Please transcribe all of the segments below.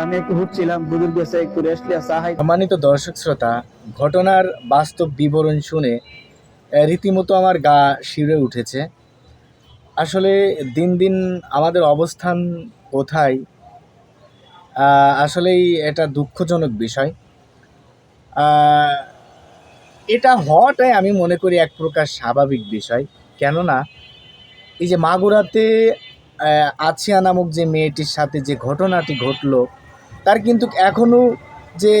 আমি একটু ঘুরছিলাম, বুজুর্গ গেছে একটু রেস্ট লিয়া চাহাই। সম্মানিত দর্শক শ্রোতা, ঘটনার বাস্তব বিবরণ শুনে রীতিমতো আমার গা শিউরে উঠেছে। আসলে দিন দিন আমাদের অবস্থান কোথায়, আসলেই এটা দুঃখজনক বিষয়। আহ, এটা হওয়াটাই আমি মনে করি এক প্রকার স্বাভাবিক বিষয়। কেননা এই যে মাগুরাতে আছিয়া নামক যে মেয়েটির সাথে যে ঘটনাটি ঘটলো, তার কিন্তু এখনও যে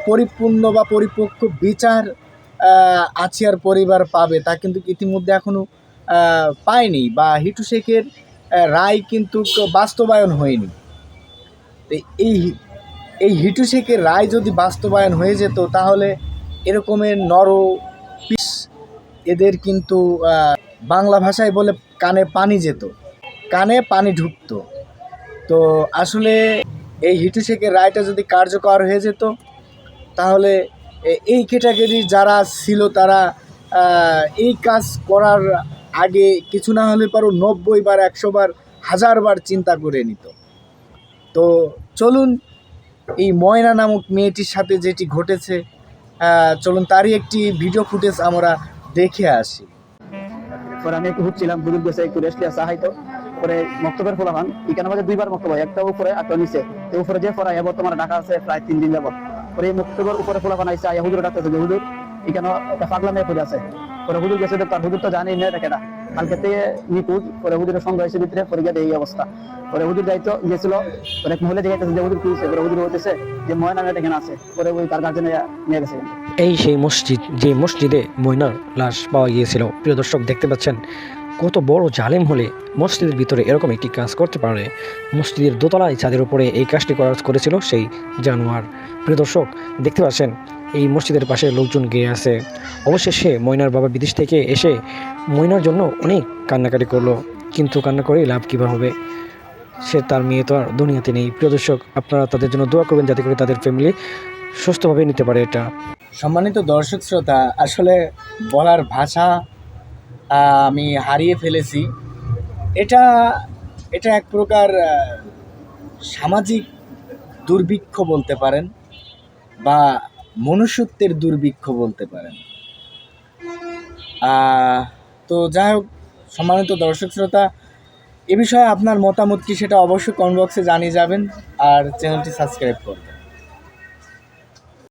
পরিপূর্ণ বা পরিপক্ক বিচার আছিয়ার পরিবার পাবে তা কিন্তু ইতিমধ্যে এখনও পায়নি, বা হিটু শেখের রায় কিন্তু বাস্তবায়ন হয়নি। তো এই এই হিটু শেখের রায় যদি বাস্তবায়ন হয়ে যেত, তাহলে এরকমের পিস এদের কিন্তু বাংলা ভাষায় বলে কানে পানি যেত, কানে পানি ঢুকতো। তো আসলে এই হিটু শেখের রায়টা যদি কার্যকর হয়ে যেত, তাহলে এই ক্যাটাগরির যারা ছিল তারা এই কাজ করার আগে কিছু না হলে পারো 90 বার, 100 বার, 1000 বার চিন্তা করে নিত। তো চলুন এই ময়না নামক মেয়েটির সাথে যেটি ঘটেছে, চলুন তারই একটি ভিডিও ফুটেজ আমরা দেখে আসি। পরে আমি একটু ঘুরছিলাম, বুজুর্গ গেছে একটু রেস্ট লিয়া চাহাই। তো পরে মক্তবের ফলাফান এখানে আমাদের দুইবার মক্তব হয়, একটা উপরে একটা নিচে। তো উপরে যে পড়ায় বর্তমানে ঢাকা আছে প্রায় 3 দিন যাবত। পরে এই মক্তবের উপরে ফলাফান আইসা হুজুর ডাকতেছে যে হুজুর এখানে একটা পাগলা মেয়ে পড়ে আছে। পরে হুজুর গেছে, তার হুজুর তো জানি মেয়েটা কেটা, কালকে থেকে নিখোঁজ। পরে হুজুরের সঙ্গে এসে ভিতরে পরে গিয়ে এই অবস্থা। পরে হুজুর যাইতো গেছিল, পরে এক মহিলা জিজ্ঞাসা যে হুজুর কি হয়েছে। পরে হুজুর বলতেছে যে ময়না মেয়েটা এখানে আছে। পরে ওই তার গার্জেনে নিয়ে গেছে। এই সেই মসজিদ, যে মসজিদে ময়নার লাশ পাওয়া গিয়েছিল। প্রিয় দর্শক, দেখতে পাচ্ছেন কত বড় জালেম হলে মসজিদের ভিতরে এরকম একটি কাজ করতে পারে। মসজিদের দোতলায় ছাদের উপরে এই কাজটি করেছিল সেই জানোয়ার। প্রিয় দর্শক, দেখতে পাচ্ছেন এই মসজিদের পাশে লোকজন গিয়ে আছে। অবশেষে ময়নার বাবা বিদেশ থেকে এসে ময়নার জন্য অনেক কান্নাকাটি করলো, কিন্তু কান্না করে লাভ কীভাবে হবে? সে তার মেয়ে তো আর দুনিয়াতে নেই। প্রিয় দর্শক, আপনারা তাদের জন্য দোয়া করবেন যাতে করে তাদের ফ্যামিলি সুস্থভাবে নিতে পারে এটা। সম্মানিত দর্শক শ্রোতা, আসলে বলার ভাষা আমি হারিয়ে ফেলেছি। এটা এটা এক প্রকার সামাজিক দুর্ভিক্ষ বলতে পারেন, বা মনুষ্যত্বের দুর্ভিক্ষ বলতে পারেন। তো যাই হোক, সম্মানিত দর্শক শ্রোতা, এ বিষয়ে আপনার মতামত কি সেটা অবশ্যই কমেন্ট বক্সে জানিয়ে যাবেন, আর চ্যানেলটি সাবস্ক্রাইব করবেন।